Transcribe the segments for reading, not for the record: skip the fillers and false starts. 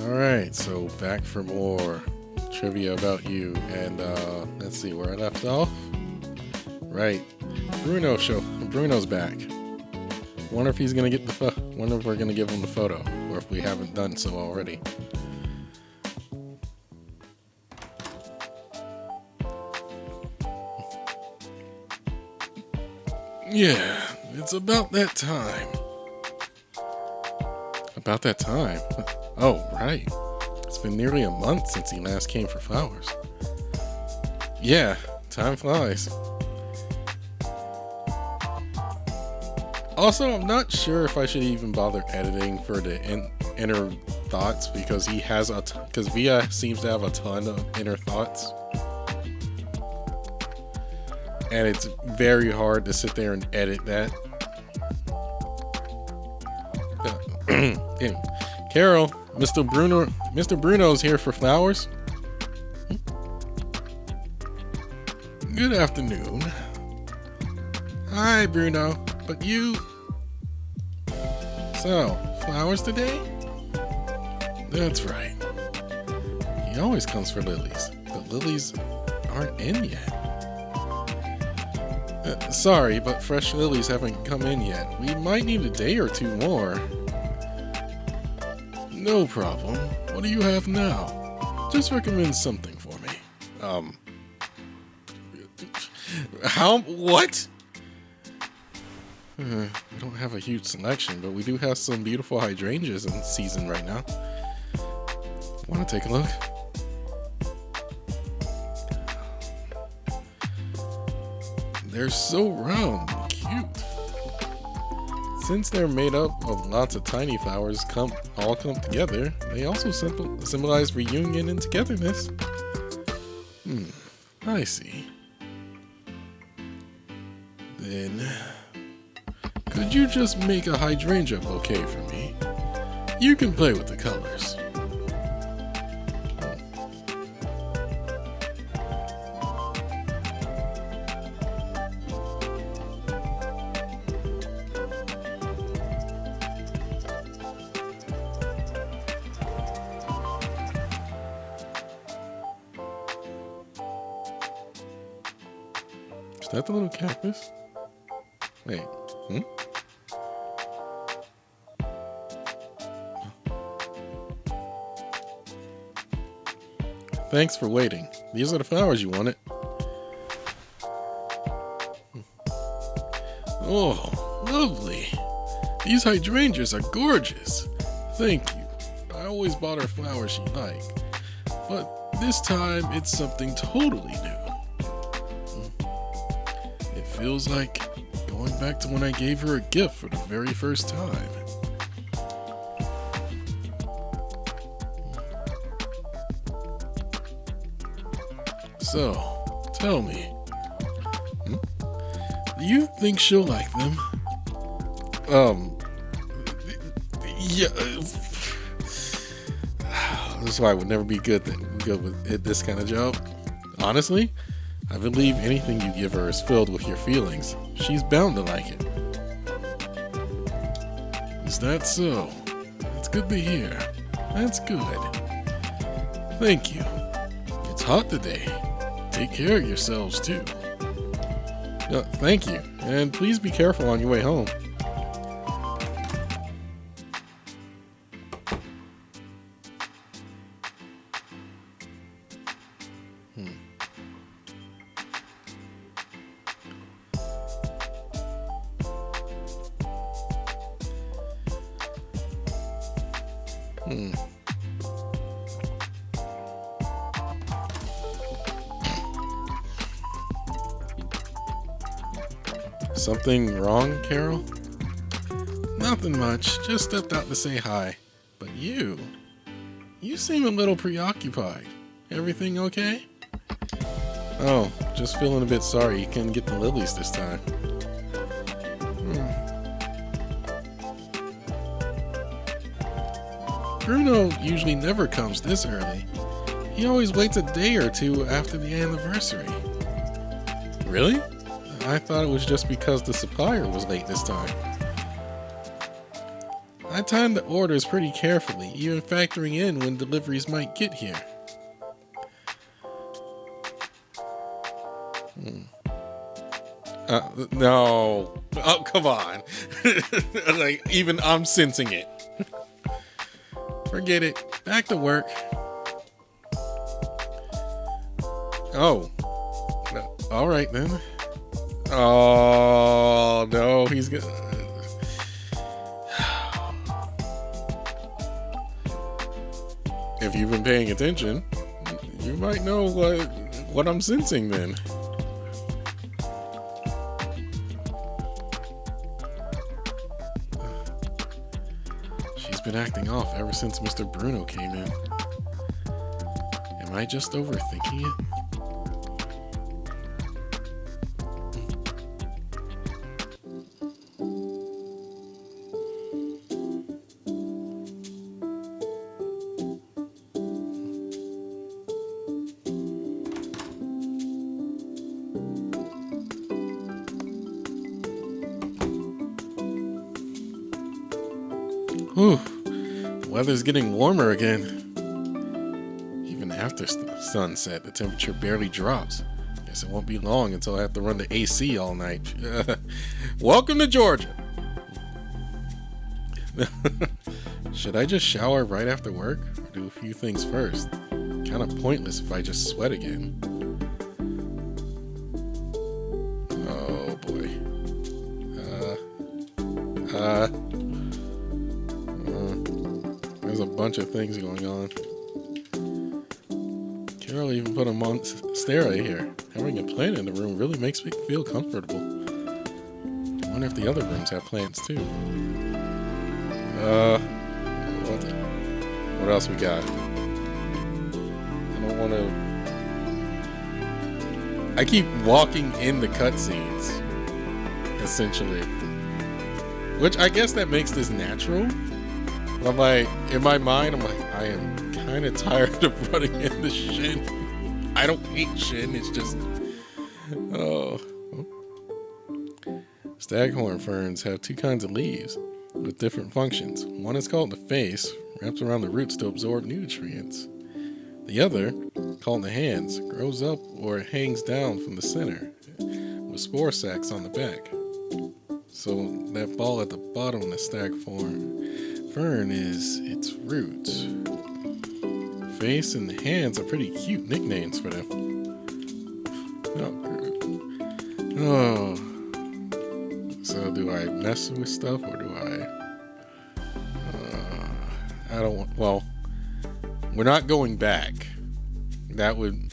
Alright, so back for more trivia about you. And let's see where I left off. Right. Bruno's back. Wonder if he's gonna get wonder if we're gonna give him the photo, or if we haven't done so already. Yeah, it's about that time. About that time? Oh, right. It's been nearly a month since he last came for flowers. Yeah, time flies. Also, I'm not sure if I should even bother editing for the inner thoughts, because because Via seems to have a ton of inner thoughts. And it's very hard to sit there and edit that. Anyway, Carol, Mr. Bruno's here for flowers. Good afternoon. Hi, Bruno. But you... So, flowers today? That's right. He always comes for lilies. The lilies aren't in yet. Sorry, but fresh lilies haven't come in yet. We might need a day or two more. No problem. What do you have now? Just recommend something for me. What? We don't have a huge selection, but we do have some beautiful hydrangeas in season right now. Want to take a look? They're so round and cute. Since they're made up of lots of tiny flowers all come together, they also symbolize reunion and togetherness. I see. Then, could you just make a hydrangea bouquet for me? You can play with the colors. Is that the little cactus? Wait, Thanks for waiting. These are the flowers you wanted. Oh, lovely. These hydrangeas are gorgeous. Thank you. I always bought her flowers she liked, but this time it's something totally new. It feels like going back to when I gave her a gift for the very first time. So, tell me, do you think she'll like them? Yeah. This is why I would never be good with this kind of job. Honestly, I believe anything you give her is filled with your feelings. She's bound to like it. Is that so? That's good to hear. That's good. Thank you. It's hot today. Take care of yourselves too. Thank you, and please be careful on your way home. Something wrong, Carol? Nothing much. Just stepped out to say hi. But you seem a little preoccupied. Everything okay? Oh, just feeling a bit sorry you couldn't get the lilies this time. Bruno usually never comes this early. He always waits a day or two after the anniversary. Really? I thought it was just because the supplier was late this time. I time the orders pretty carefully, even factoring in when deliveries might get here. No. Oh, come on. Like, even I'm sensing it. Forget it. Back to work. Oh. All right, then. Oh, no. He's gonna... If you've been paying attention, you might know what I'm sensing then. She's been acting off ever since Mr. Bruno came in. Am I just overthinking it? Whew, the weather's getting warmer again. Even after sunset, the temperature barely drops. Guess it won't be long until I have to run the AC all night. Welcome to Georgia. Should I just shower right after work or do a few things first? Kind of pointless if I just sweat again. Oh boy. There's a bunch of things going on. Carol even put a monstera here. Having a plant in the room really makes me feel comfortable. I wonder if the other rooms have plants too. What else we got? I don't want to... I keep walking in the cutscenes, essentially. Which I guess that makes this natural. But I'm like, in my mind, I'm like, I am kind of tired of running into Shin. I don't hate Shin, it's just... Oh. Staghorn ferns have two kinds of leaves with different functions. One is called the face, wraps around the roots to absorb nutrients. The other, called the hands, grows up or hangs down from the center with spore sacs on the back. So that ball at the bottom of the staghorn fern is its roots. Face and the hands are pretty cute nicknames for them. Oh. So do I mess with stuff or do I don't want... Well, we're not going back. That would...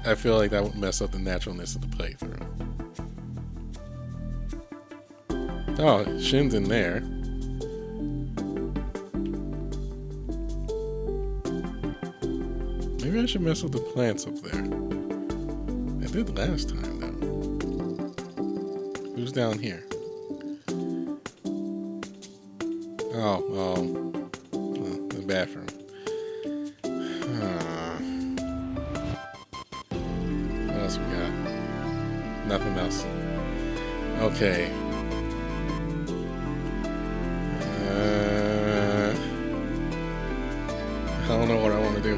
I feel like that would mess up the naturalness of the playthrough. Oh, Shin's in there. Maybe I should mess with the plants up there. I did last time, though. Who's down here? Oh, the bathroom. What else we got? Nothing else. Okay. I don't know what I want to do.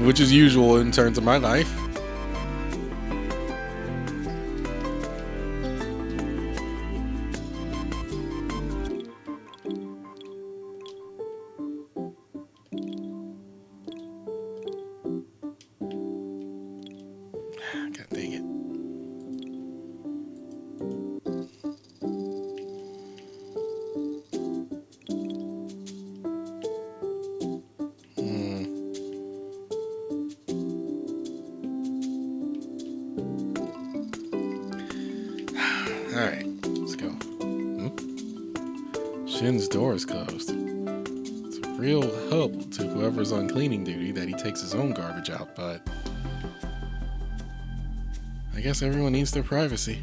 Which is usual in terms of my life. God dang it. Alright, let's go. Shin's door is closed. It's a real help to whoever's on cleaning duty that he takes his own garbage out, but I guess everyone needs their privacy.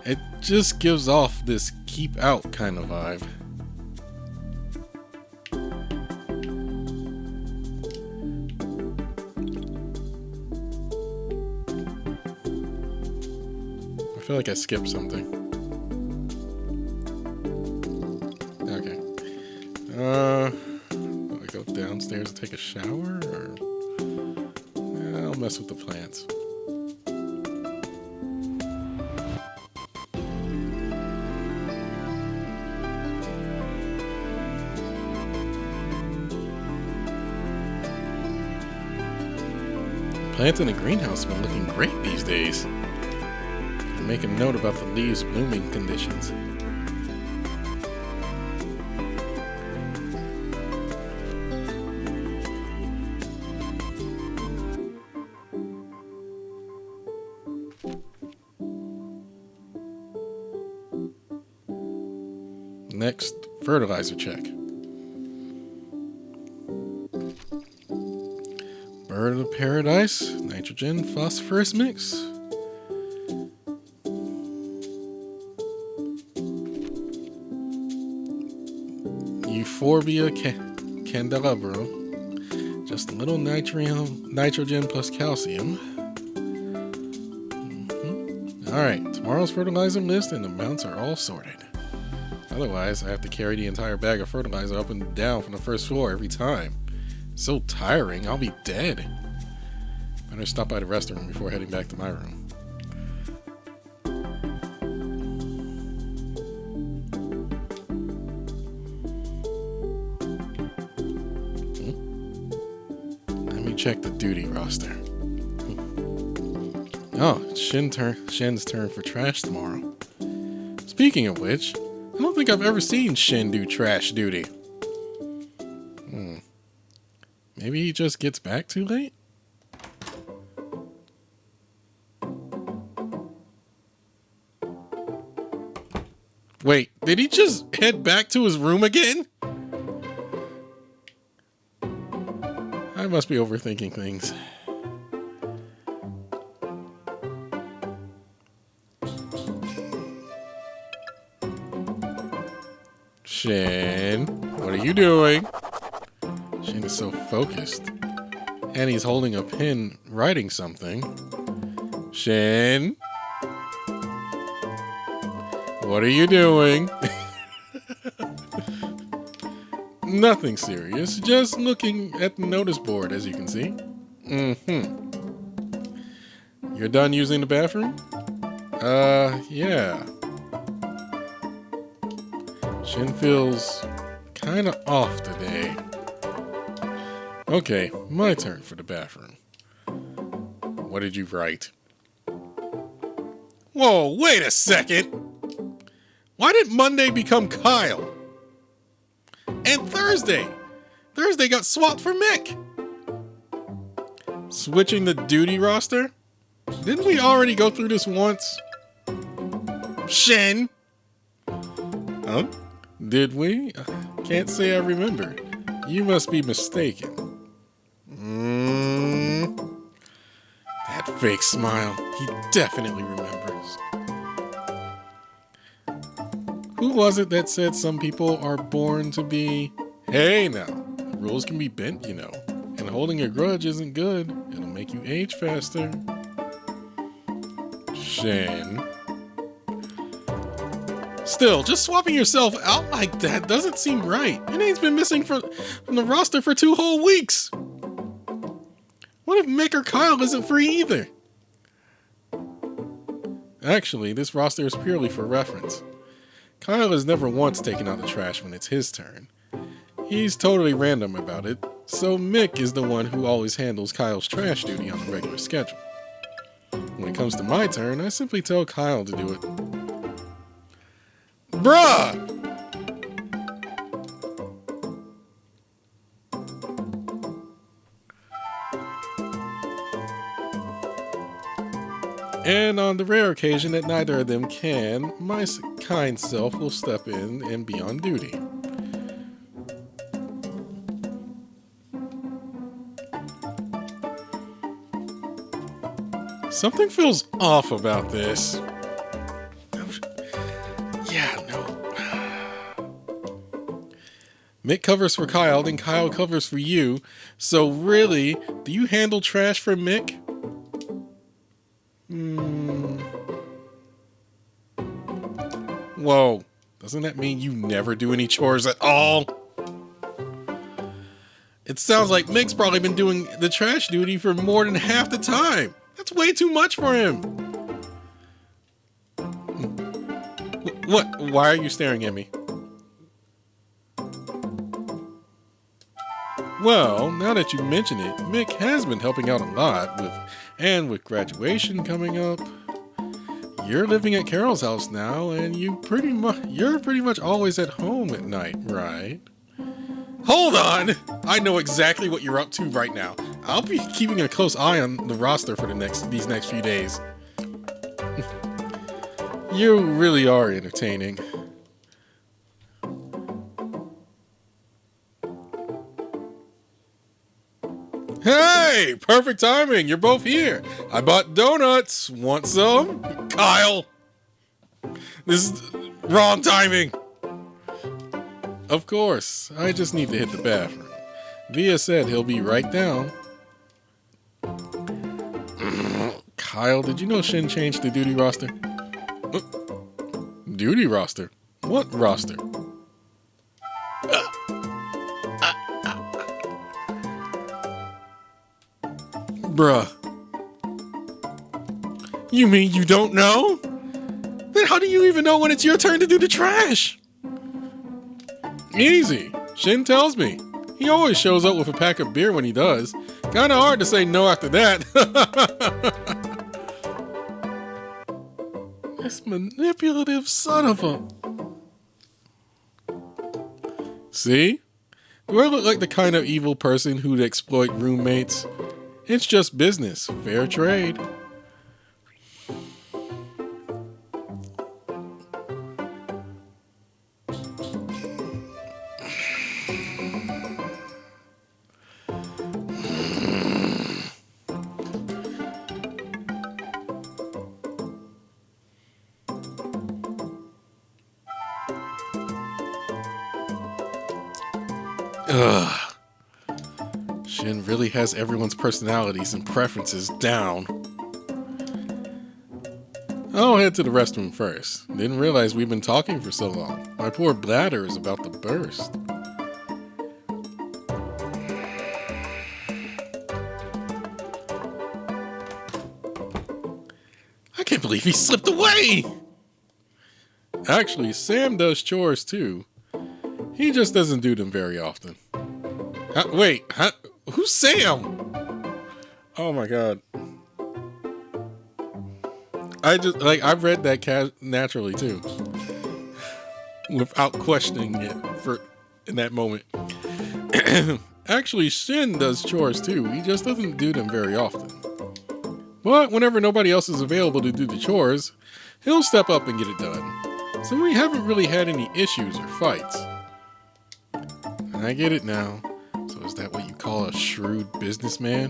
It just gives off this keep out kind of vibe. I feel like I skipped something. Okay. Do I go downstairs and take a shower, or I'll mess with the plants. Plants in the greenhouse have been looking great these days. Make a note about the leaves' blooming conditions. Next, fertilizer check. Bird of paradise, nitrogen, phosphorus mix. Euphorbia candelabrum, just a little nitrogen plus calcium. Alright, tomorrow's fertilizer list and amounts are all sorted. Otherwise, I have to carry the entire bag of fertilizer up and down from the first floor every time. So tiring, I'll be dead. Better stop by the restroom before heading back to my room. Check the duty roster. Oh, it's Shin's turn for trash tomorrow. Speaking of which, I don't think I've ever seen Shin do trash duty. Maybe he just gets back too late? Wait, did he just head back to his room again? I must be overthinking things. Shin, what are you doing? Shin is so focused. And he's holding a pen, writing something. Shin, what are you doing? Nothing serious, just looking at the notice board, as you can see. You're done using the bathroom? Yeah. Shin feels kinda off today. Okay, my turn for the bathroom. What did you write? Whoa, wait a second! Why did Monday become Kyle? And Thursday got swapped for Mick. Switching the duty roster? Didn't we already go through this once? Shin? Huh? Did we? Can't say I remember. You must be mistaken. That fake smile. He definitely remembers. Who was it that said some people are born to be... Hey now, rules can be bent, you know. And holding a grudge isn't good. It'll make you age faster. Shin. Still, just swapping yourself out like that doesn't seem right. Your name's been missing from the roster for 2 whole weeks. What if Mick or Kyle isn't free either? Actually, this roster is purely for reference. Kyle has never once taken out the trash when it's his turn. He's totally random about it, so Mick is the one who always handles Kyle's trash duty on a regular schedule. When it comes to my turn, I simply tell Kyle to do it. Bruh! And on the rare occasion that neither of them can, my kind self will step in and be on duty. Something feels off about this. Yeah, no. Mick covers for Kyle, then Kyle covers for you. So really, do you handle trash for Mick? Whoa, doesn't that mean you never do any chores at all? It sounds like Mick's probably been doing the trash duty for more than half the time. That's way too much for him. What? Why are you staring at me? Well, now that you mention it, Mick has been helping out a lot with graduation coming up. You're living at Carol's house now, and you're pretty much always at home at night, right? Hold on! I know exactly what you're up to right now. I'll be keeping a close eye on the roster for these next few days. You really are entertaining. Hey! Perfect timing! You're both here! I bought donuts! Want some? Kyle! This is wrong timing! Of course. I just need to hit the bathroom. Via said he'll be right down. Kyle, did you know Shin changed the duty roster? Duty roster? What roster? Bruh. You mean you don't know? Then how do you even know when it's your turn to do the trash? Easy. Shin tells me. He always shows up with a pack of beer when he does. Kinda hard to say no after that. This manipulative son of a... See? Do I look like the kind of evil person who'd exploit roommates? It's just business. Fair trade. Ugh. Shin really has everyone's personalities and preferences down. I'll head to the restroom first. Didn't realize we've been talking for so long. My poor bladder is about to burst. I can't believe he slipped away! Actually, Sam does chores too. He just doesn't do them very often. Wait, who's Sam? Oh my god. I've read that naturally too. Without questioning it in that moment. Actually, Shin does chores too. He just doesn't do them very often. But whenever nobody else is available to do the chores, he'll step up and get it done. So we haven't really had any issues or fights. I get it now. So is that what you call a shrewd businessman?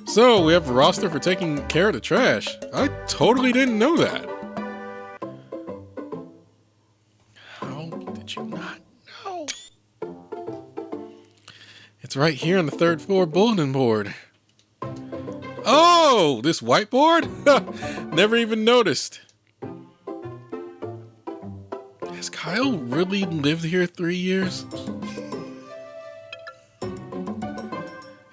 So we have a roster for taking care of the trash. I totally didn't know that. How did you not know? It's right here on the 3rd floor bulletin board. Oh, this whiteboard? Never even noticed. Has Kyle really lived here 3 years?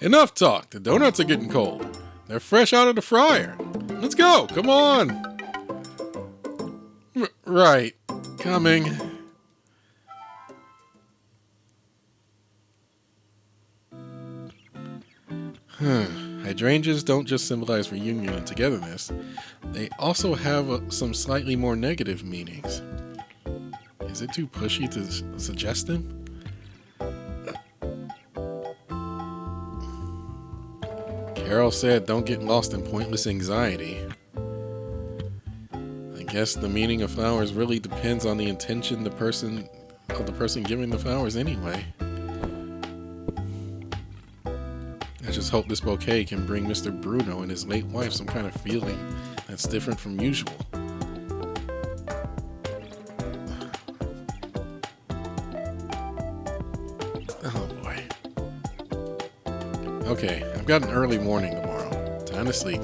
Enough talk. The donuts are getting cold. They're fresh out of the fryer. Let's go. Come on. Right. Coming. Hydrangeas don't just symbolize reunion and togetherness. They also have some slightly more negative meanings. Is it too pushy to suggest them? Carol said don't get lost in pointless anxiety. I guess the meaning of flowers really depends on the intention of the person giving the flowers anyway. I just hope this bouquet can bring Mr. Bruno and his late wife some kind of feeling that's different from usual. Oh boy. Okay, I've got an early morning tomorrow. Time to sleep.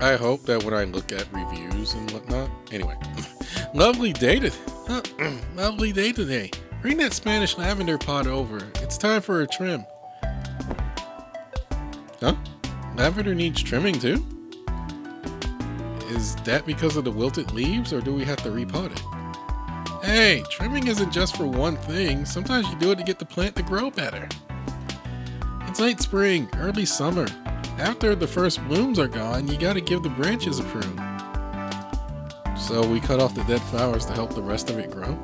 I hope that when I look at reviews and whatnot. Anyway, lovely day today. Bring that Spanish lavender pot over. It's time for a trim. Huh? Lavender needs trimming too? Is that because of the wilted leaves, or do we have to repot it? Hey, trimming isn't just for one thing. Sometimes you do it to get the plant to grow better. It's late spring, early summer. After the first blooms are gone, you gotta give the branches a prune. So we cut off the dead flowers to help the rest of it grow?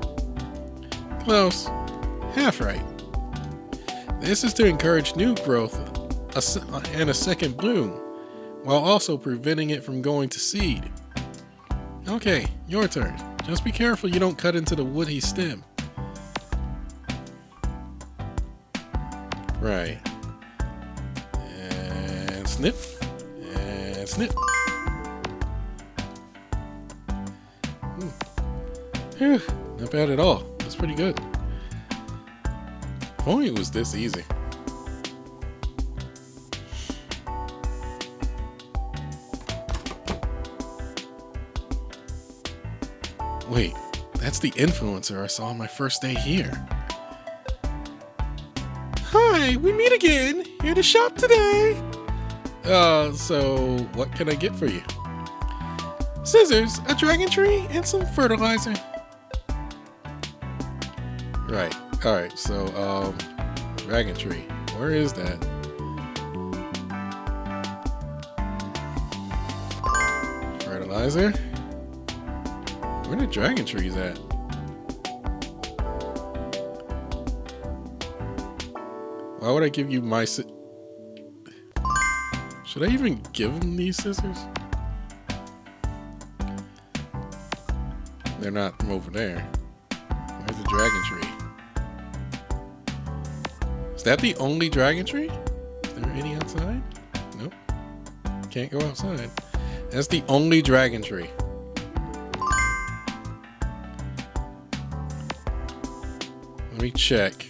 Close. Half right. This is to encourage new growth and a second bloom, while also preventing it from going to seed. Okay, your turn. Just be careful you don't cut into the woody stem. Right. And snip. And snip. Whew, not bad at all. That's pretty good. If only it was this easy. Wait, that's the influencer I saw on my first day here. Hi, we meet again. Here to shop today. So what can I get for you? Scissors, a dragon tree, and some fertilizer. Right. Alright, so dragon tree. Where is that? Fertilizer? Where the dragon trees at? Why would I give you my Should I even give him these scissors? They're not from over there. Where's the dragon tree? Is that the only dragon tree? Is there any outside? Nope. Can't go outside. That's the only dragon tree. Let me check.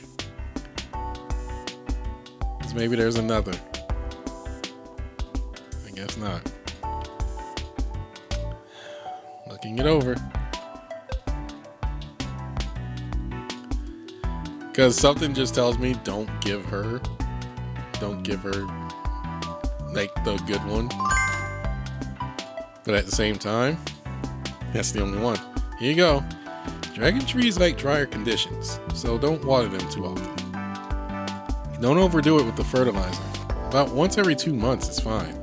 'Cause maybe there's another. I guess not. Looking it over. Because something just tells me don't give her like the good one. But at the same time, that's the only one. Here you go. Dragon trees like drier conditions, so don't water them too often. Don't overdo it with the fertilizer. About once every 2 months is fine.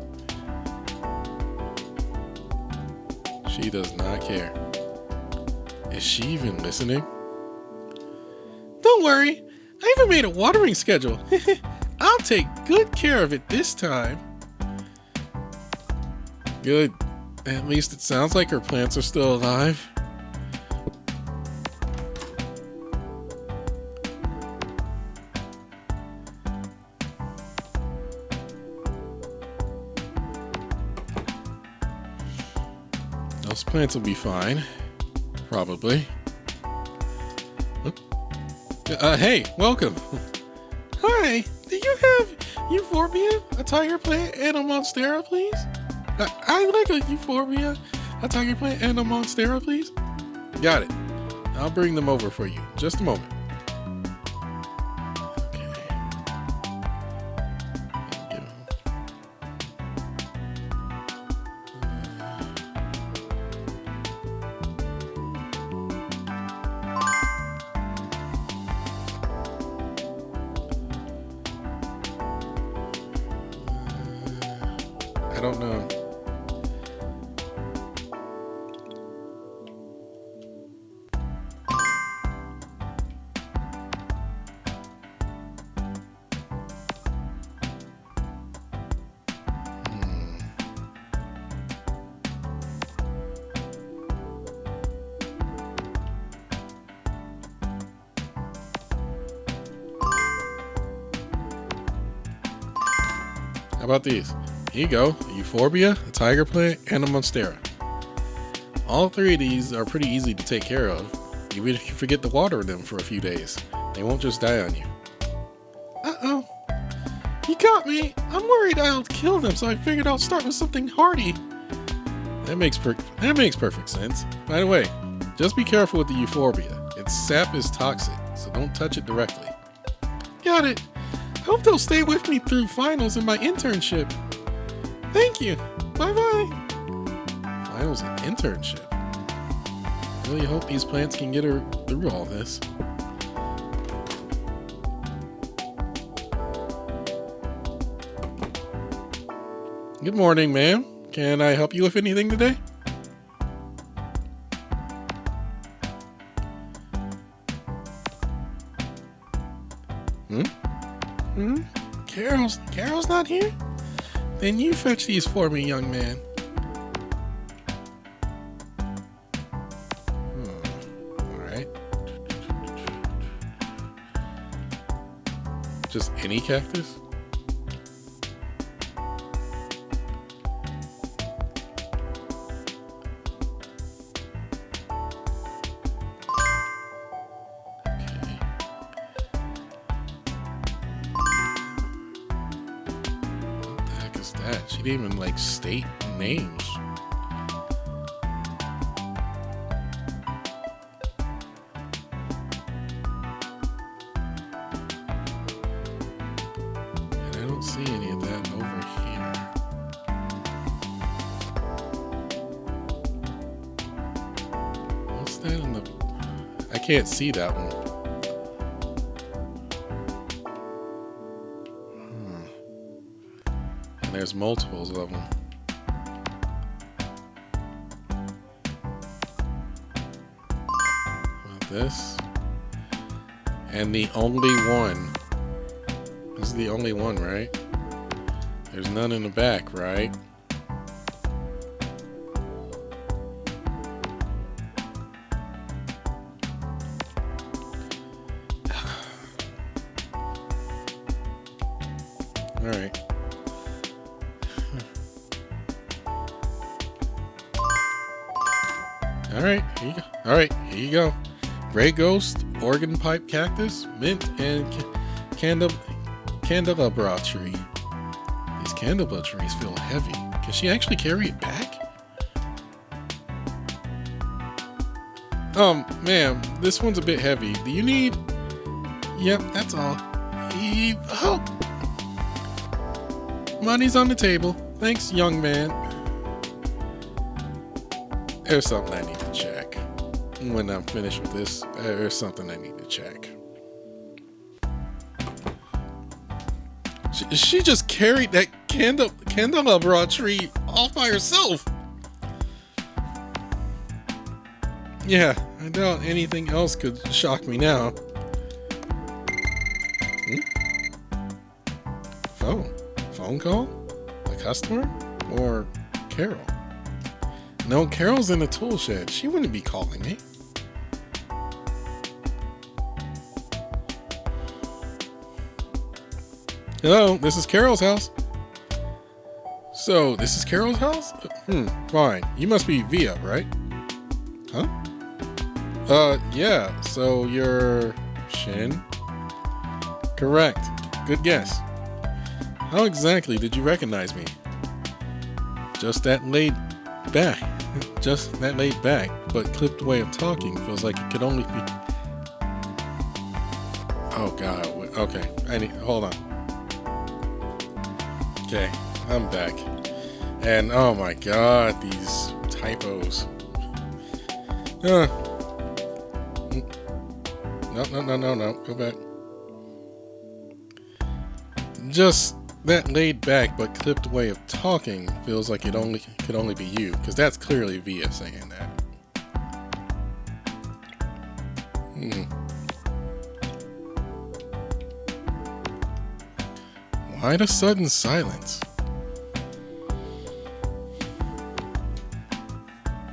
She does not care. Is she even listening? Don't worry, I even made a watering schedule. I'll take good care of it this time. Good. At least it sounds like her plants are still alive. Those plants will be fine. Probably. Hey, welcome. Hi, do you have euphorbia, a tiger plant, and a monstera, please? I'd like a euphorbia, a tiger plant, and a monstera, please. Got it. I'll bring them over for you. Just a moment. I don't know. How about these? Here you go. A euphorbia, a tiger plant, and a monstera. All three of these are pretty easy to take care of. Even if you forget to water them for a few days, they won't just die on you. Uh-oh. He got me. I'm worried I'll kill them, so I figured I'll start with something hardy. That makes perfect sense. By the way, just be careful with the euphorbia. Its sap is toxic, so don't touch it directly. Got it. I hope they'll stay with me through finals and my internship. Thank you. Bye-bye. Finals and internship. Really hope these plants can get her through all this. Good morning, ma'am. Can I help you with anything today? Carol's not here? Then you fetch these for me, young man. Alright. Just any cactus? That she didn't even like state names. And I don't see any of that over here. What's that in the... I can't see that one. There's multiples of them. About this. And the only one. This is the only one, right? There's none in the back, right? All right. All right, here you go. Gray Ghost, Organ Pipe Cactus, Mint, and Candelabra Tree. These Candelabra trees feel heavy. Can she actually carry it back? Ma'am, this one's a bit heavy. Do you need... Yep, that's all. Oh! Money's on the table. Thanks, young man. There's something I need to check. When I'm finished with this, there's something I need to check. She just carried that candelabra tree all by herself. Yeah, I doubt anything else could shock me now. Phone call? A customer? Or Carol? No, Carol's in the tool shed. She wouldn't be calling me. Hello, this is Carol's house. So, this is Carol's house? Fine. You must be Via, right? Huh? Yeah. So you're Shin? Correct. Good guess. How exactly did you recognize me? Just that laid back, but clipped way of talking feels like it could only be... Oh God, okay, hold on. Okay, I'm back. And oh my God, these typos. No, go back. Just that laid back but clipped way of talking feels like it could only be you, because that's clearly Via saying that. Why the sudden silence?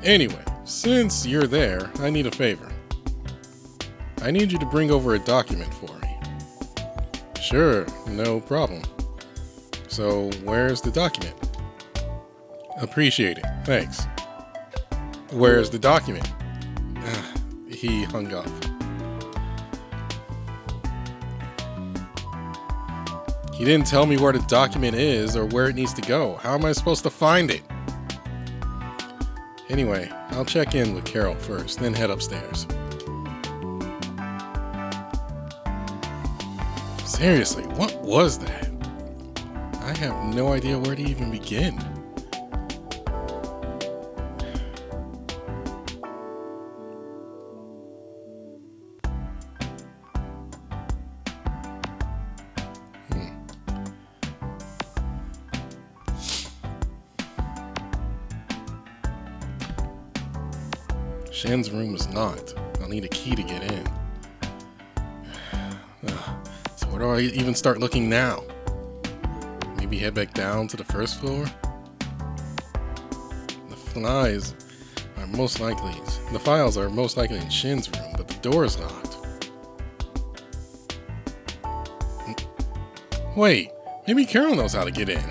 Anyway, since you're there, I need a favor. I need you to bring over a document for me. Sure, no problem. So, where's the document? Appreciate it. Thanks. Where's the document? He hung up. He didn't tell me where the document is or where it needs to go. How am I supposed to find it? Anyway, I'll check in with Carol first, then head upstairs. Seriously, what was that? I have no idea where to even begin. Shin's room is locked. I'll need a key to get in. So where do I even start looking now? Maybe head back down to the first floor? The files are most likely in Shin's room, but the door is locked. Wait, maybe Carol knows how to get in.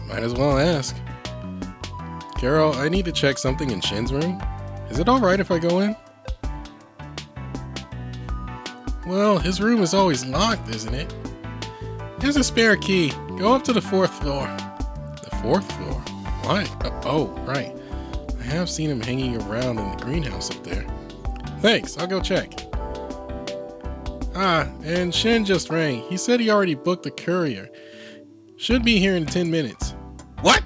Might as well ask. Carol, I need to check something in Shin's room. Is it alright if I go in? Well, his room is always locked, isn't it? There's a spare key. Go up to the 4th floor. The 4th floor? Why? Oh, right. I have seen him hanging around in the greenhouse up there. Thanks, I'll go check. And Shin just rang. He said he already booked the courier. Should be here in 10 minutes. What?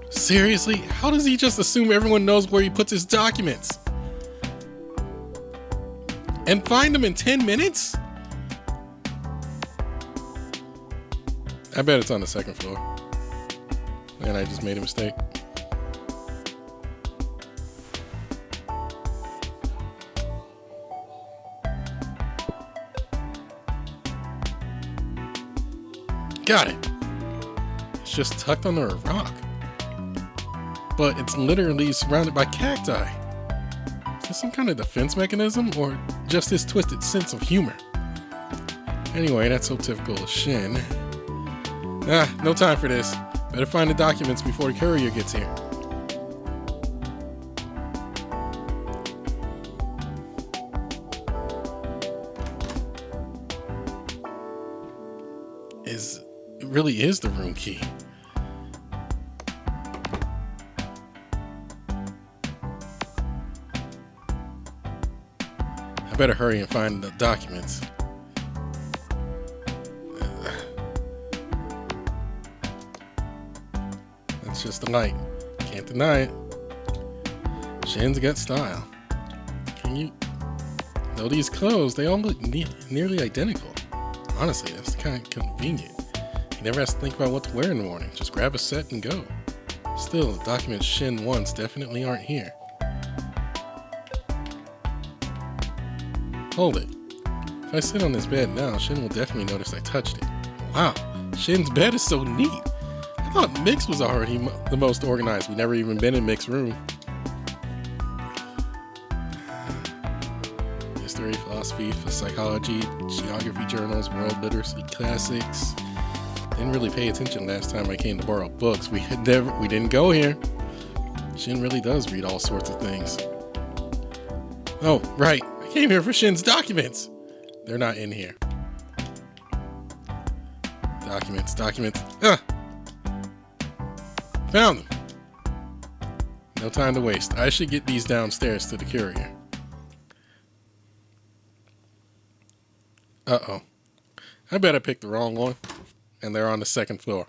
Seriously? How does he just assume everyone knows where he puts his documents? And find them in 10 minutes? I bet it's on the 2nd floor. And I just made a mistake. Got it. It's just tucked under a rock. But it's literally surrounded by cacti. Is this some kind of defense mechanism or just his twisted sense of humor? Anyway, that's so typical of Shin. No time for this. Better find the documents before the courier gets here. It really is the room key. I better hurry and find the documents. That's just the light. Can't deny it. Shin's got style. Though these clothes, they all look nearly identical. Honestly, that's kind of convenient. He never has to think about what to wear in the morning. Just grab a set and go. Still, the documents Shin wants definitely aren't here. Hold it. If I sit on this bed now, Shin will definitely notice I touched it. Wow, Shin's bed is so neat. I thought Mick's was already the most organized. We've never even been in Mick's room. History, philosophy, psychology, geography journals, world literacy classics. Didn't really pay attention last time I came to borrow books. We didn't go here. Shin really does read all sorts of things. Oh, right. I came here for Shin's documents. They're not in here. Documents. Found them. No time to waste. I should get these downstairs to the courier. Uh-oh. I bet I picked the wrong one. And they're on the 2nd floor.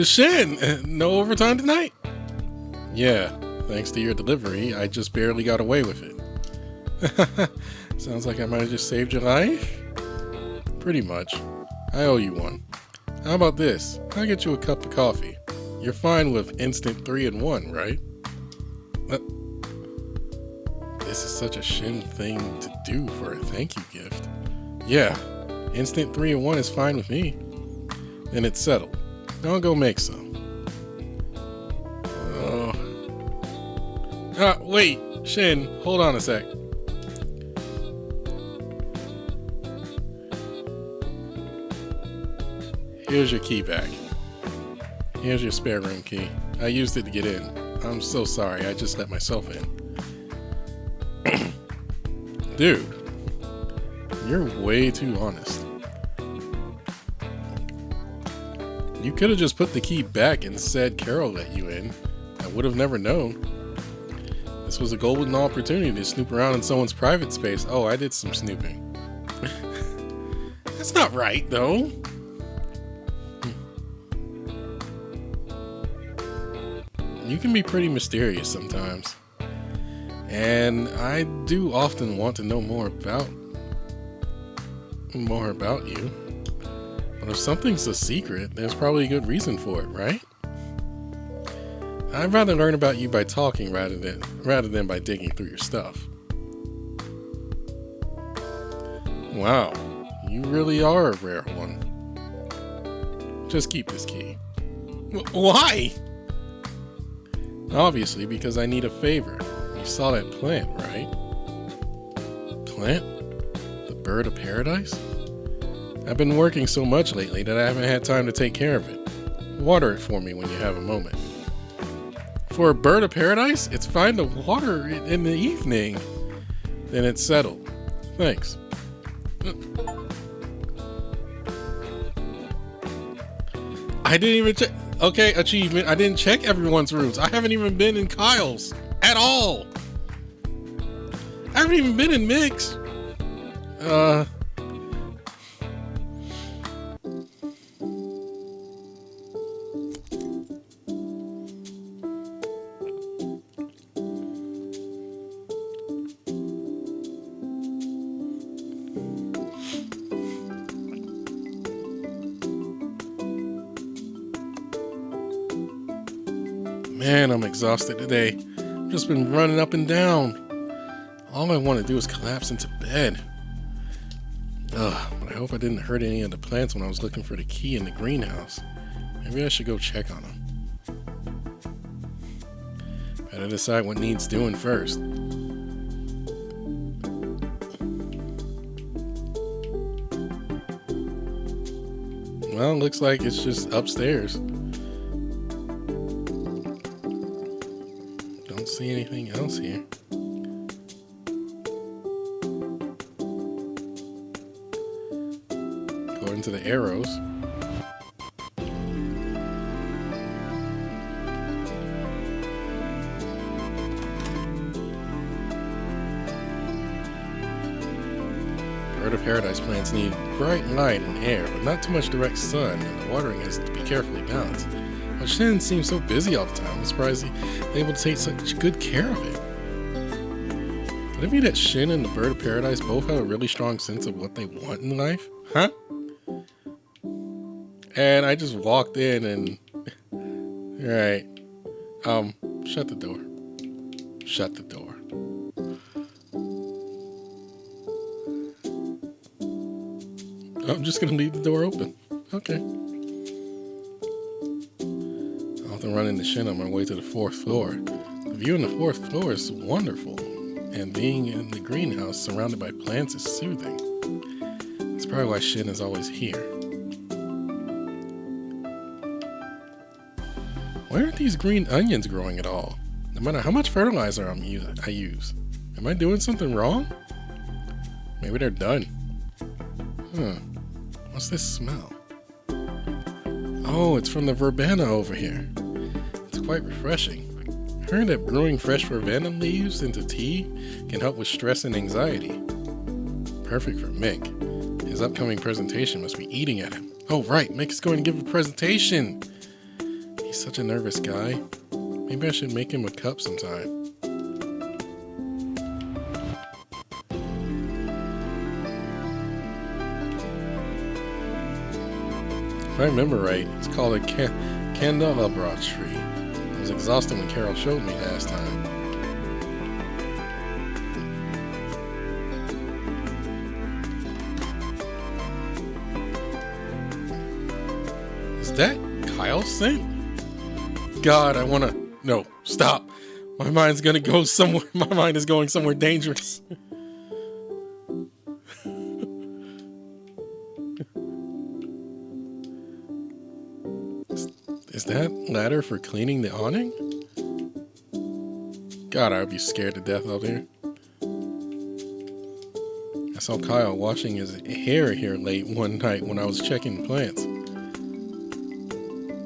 Shin, no overtime tonight? Yeah, thanks to your delivery, I just barely got away with it. Sounds like I might have just saved your life? Pretty much. I owe you one. How about this? I'll get you a cup of coffee. You're fine with instant 3-in-1, right? This is such a Shin thing to do for a thank you gift. Yeah, instant 3-in-1 is fine with me. Then it's settled. I'll go make some. Oh. Wait, Shin, hold on a sec. Here's your key back. Here's your spare room key. I used it to get in. I'm so sorry, I just let myself in. Dude, you're way too honest. You could have just put the key back and said Carol let you in. I would have never known. This was a golden opportunity to snoop around in someone's private space. Oh, I did some snooping. That's not right, though. You can be pretty mysterious sometimes. And I do often want to know more about you. But if something's a secret, there's probably a good reason for it, right? I'd rather learn about you by talking rather than by digging through your stuff. Wow, you really are a rare one. Just keep this key. Why? Obviously, because I need a favor. You saw that plant, right? Plant? The bird of paradise? I've been working so much lately that I haven't had time to take care of it. Water it for me when you have a moment. For a bird of paradise, it's fine to water it in the evening. Then it's settled. Thanks. I didn't even check. Okay, achievement. I didn't check everyone's rooms. I haven't even been in Kyle's at all. I haven't even been in Mick's. Man, I'm exhausted today. I've just been running up and down. All I want to do is collapse into bed. But I hope I didn't hurt any of the plants when I was looking for the key in the greenhouse. Maybe I should go check on them. Better decide what needs doing first. Well, looks like it's just upstairs. Don't see anything else here. According to the arrows. Bird of paradise plants need bright light and air, but not too much direct sun, and the watering has to be carefully balanced. But Shin seems so busy all the time. I'm surprised he's able to take such good care of it. Could it be that Shin and the bird of paradise both have a really strong sense of what they want in life? Huh? And I just walked in and... Alright. Shut the door. Shut the door. I'm just gonna leave the door open. Okay. I'll have to run into Shin on my way to the 4th floor. The view on the 4th floor is wonderful, and being in the greenhouse surrounded by plants is soothing. That's probably why Shin is always here. Why aren't these green onions growing at all? No matter how much fertilizer I use. Am I doing something wrong? Maybe they're done. What's this smell? Oh, it's from the verbena over here. It's quite refreshing. I heard that brewing fresh verbena leaves into tea can help with stress and anxiety. Perfect for Mick. His upcoming presentation must be eating at him. Oh, right, Mick is going to give a presentation. He's such a nervous guy. Maybe I should make him a cup sometime. If I remember right, it's called a candelabra tree. I was exhausted when Carol showed me last time. Is that Kyle's scent? God, I wanna... No, stop. My mind's gonna go somewhere. My mind is going somewhere dangerous. Is that ladder for cleaning the awning? God, I'd be scared to death out there. I saw Kyle washing his hair here late one night when I was checking plants.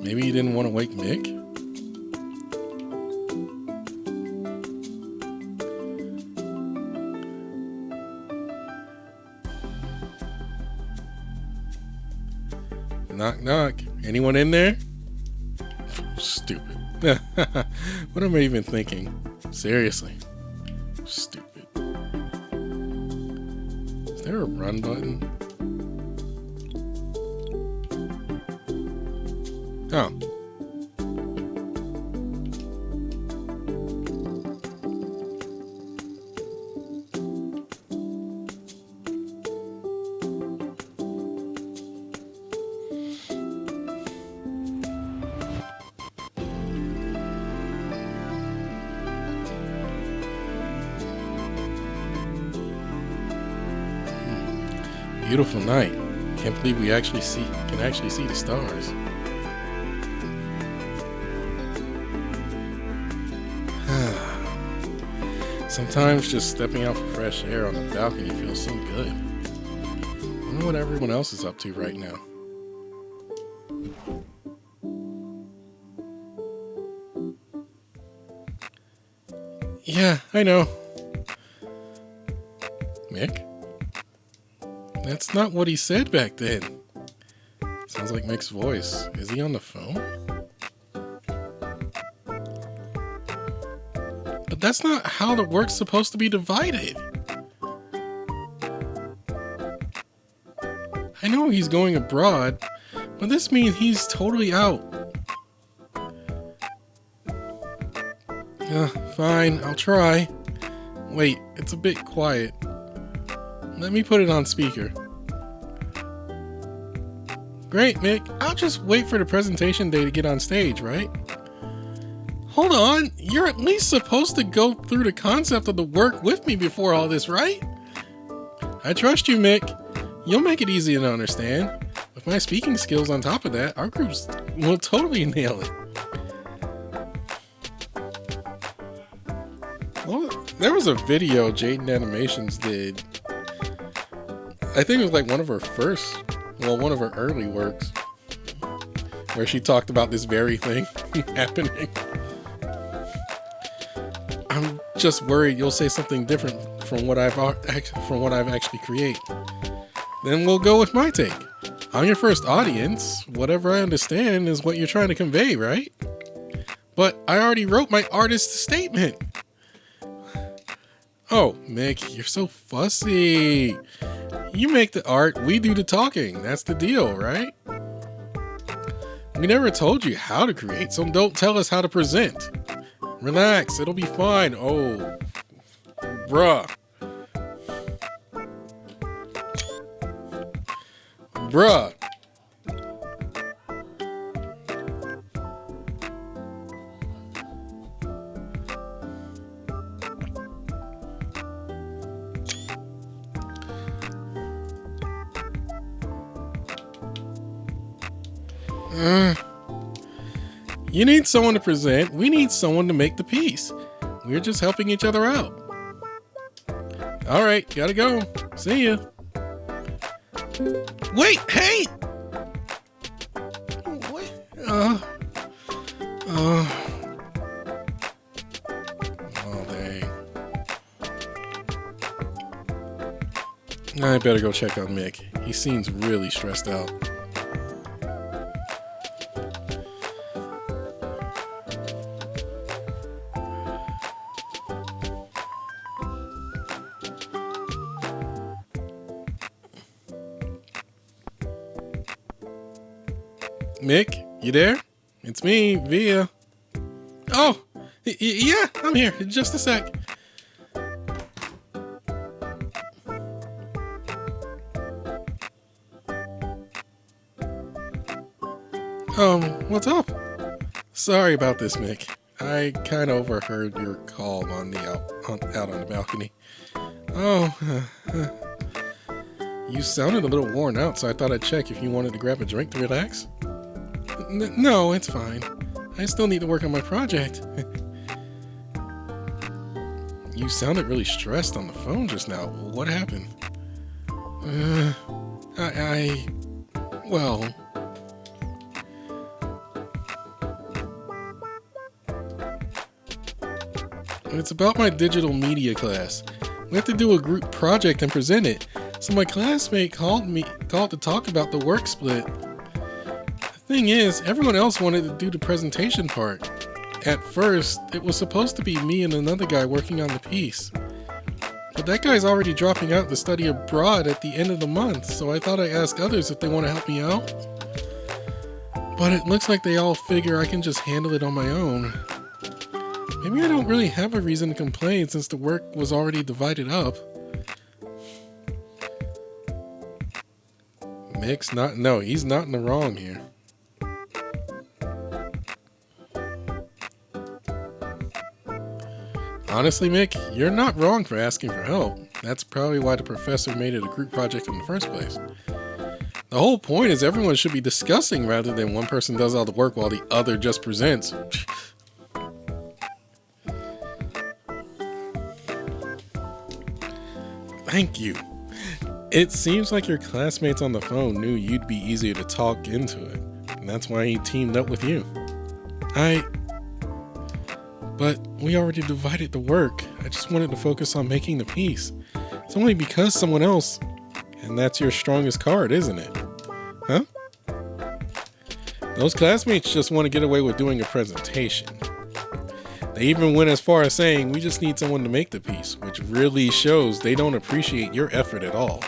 Maybe he didn't want to wake Mick? Knock, knock. Anyone in there? Stupid. What am I even thinking? Seriously. Stupid. Is there a run button? Oh. Beautiful night. Can't believe we can actually see the stars. Sometimes just stepping out for fresh air on the balcony feels so good. I wonder what everyone else is up to right now. Yeah, I know. Mick? That's not what he said back then. Sounds like Mick's voice. Is he on the phone? But that's not how the work's supposed to be divided. I know he's going abroad, but this means he's totally out. Fine, I'll try. Wait, it's a bit quiet. Let me put it on speaker. Great, Mick. I'll just wait for the presentation day to get on stage, right? Hold on. You're at least supposed to go through the concept of the work with me before all this, right? I trust you, Mick. You'll make it easy to understand. With my speaking skills on top of that, our groups will totally nail it. Well, there was a video Jaden Animations did. I think it was like one of her early works, where she talked about this very thing happening. I'm just worried you'll say something different from what I've actually created. Then we'll go with my take. I'm your first audience. Whatever I understand is what you're trying to convey, right? But I already wrote my artist statement. Oh, Mick, you're so fussy. You make the art, we do the talking. That's the deal, right? We never told you how to create, so don't tell us how to present. Relax, it'll be fine. Oh, bruh. Bruh. You need someone to present. We need someone to make the piece. We're just helping each other out. All right, gotta go. See ya. Wait, hey! Wait. Oh, dang. I better go check on Mick. He seems really stressed out. Mick, you there? It's me, Via. Oh, yeah, I'm here. Just a sec. What's up? Sorry about this, Mick. I kind of overheard your call out on the balcony. You sounded a little worn out, so I thought I'd check if you wanted to grab a drink to relax. No, it's fine. I still need to work on my project. You sounded really stressed on the phone just now. What happened? Well... It's about my digital media class. We have to do a group project and present it. So my classmate called to talk about the work split. The thing is, everyone else wanted to do the presentation part. At first, it was supposed to be me and another guy working on the piece. But that guy's already dropping out to study abroad at the end of the month, so I thought I'd ask others if they want to help me out. But it looks like they all figure I can just handle it on my own. Maybe I don't really have a reason to complain since the work was already divided up. Mick's he's not in the wrong here. Honestly, Mick, you're not wrong for asking for help. That's probably why the professor made it a group project in the first place. The whole point is everyone should be discussing rather than one person does all the work while the other just presents. Thank you. It seems like your classmates on the phone knew you'd be easier to talk into it, and that's why he teamed up with you. But we already divided the work. I just wanted to focus on making the piece. It's only because someone else, and that's your strongest card, isn't it? Huh? Those classmates just want to get away with doing a presentation. They even went as far as saying, we just need someone to make the piece, which really shows they don't appreciate your effort at all.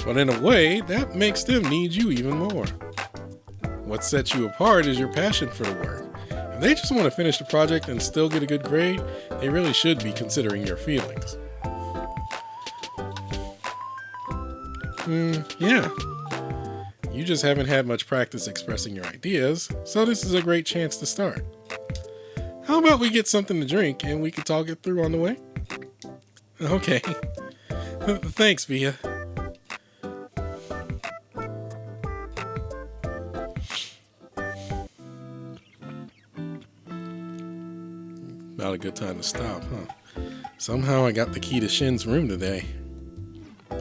But in a way, that makes them need you even more. What sets you apart is your passion for the work. If they just want to finish the project and still get a good grade, they really should be considering your feelings. Yeah. You just haven't had much practice expressing your ideas, so this is a great chance to start. How about we get something to drink and we can talk it through on the way? Okay. Thanks, Via. About a good time to stop, huh? Somehow I got the key to Shin's room today.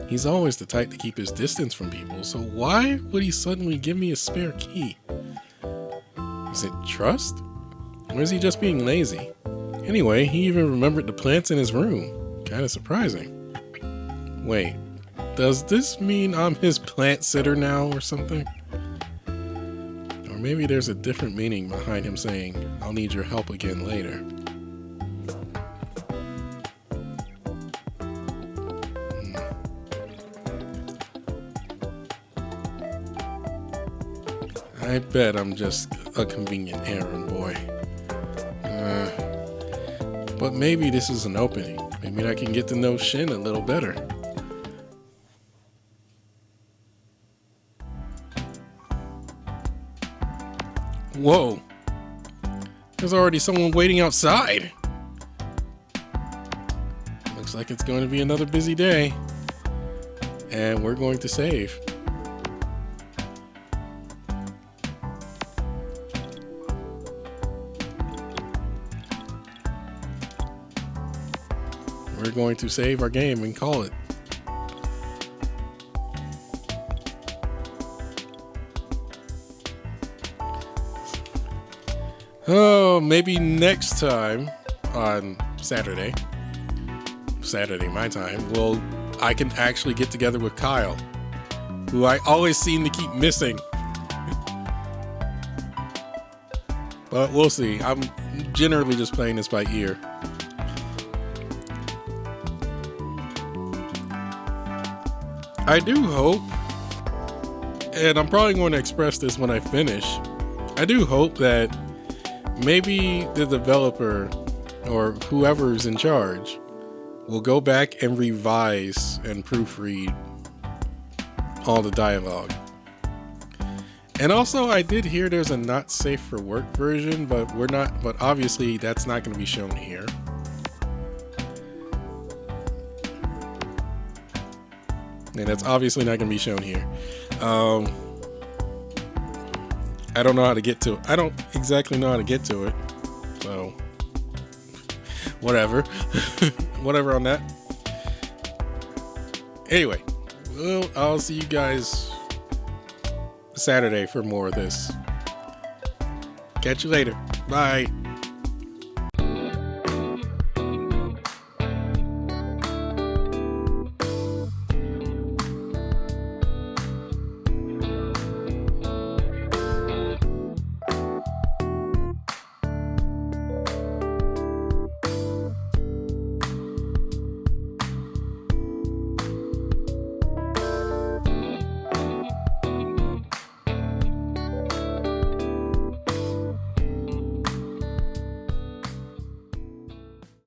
He's always the type to keep his distance from people, so why would he suddenly give me a spare key? Is it trust? Or is he just being lazy? Anyway, he even remembered the plants in his room. Kinda surprising. Wait, does this mean I'm his plant sitter now or something? Or maybe there's a different meaning behind him saying, I'll need your help again later. I bet I'm just a convenient errand boy. But maybe this is an opening. Maybe I can get to know Shin a little better. Whoa. There's already someone waiting outside. Looks like it's going to be another busy day. And we're going to save. We're going to save our game and call it. Oh, maybe next time on Saturday my time, I can actually get together with Kyle, who I always seem to keep missing. But we'll see. I'm generally just playing this by ear. I do hope, and I'm probably going to express this when I finish, I do hope that maybe the developer or whoever's in charge will go back and revise and proofread all the dialogue. And also, I did hear there's a not safe for work version, but but obviously that's not going to be shown here. And that's obviously not going to be shown here. I don't know how to get to it. I don't exactly know how to get to it. So, whatever. Whatever on that. Anyway, well, I'll see you guys Saturday for more of this. Catch you later. Bye.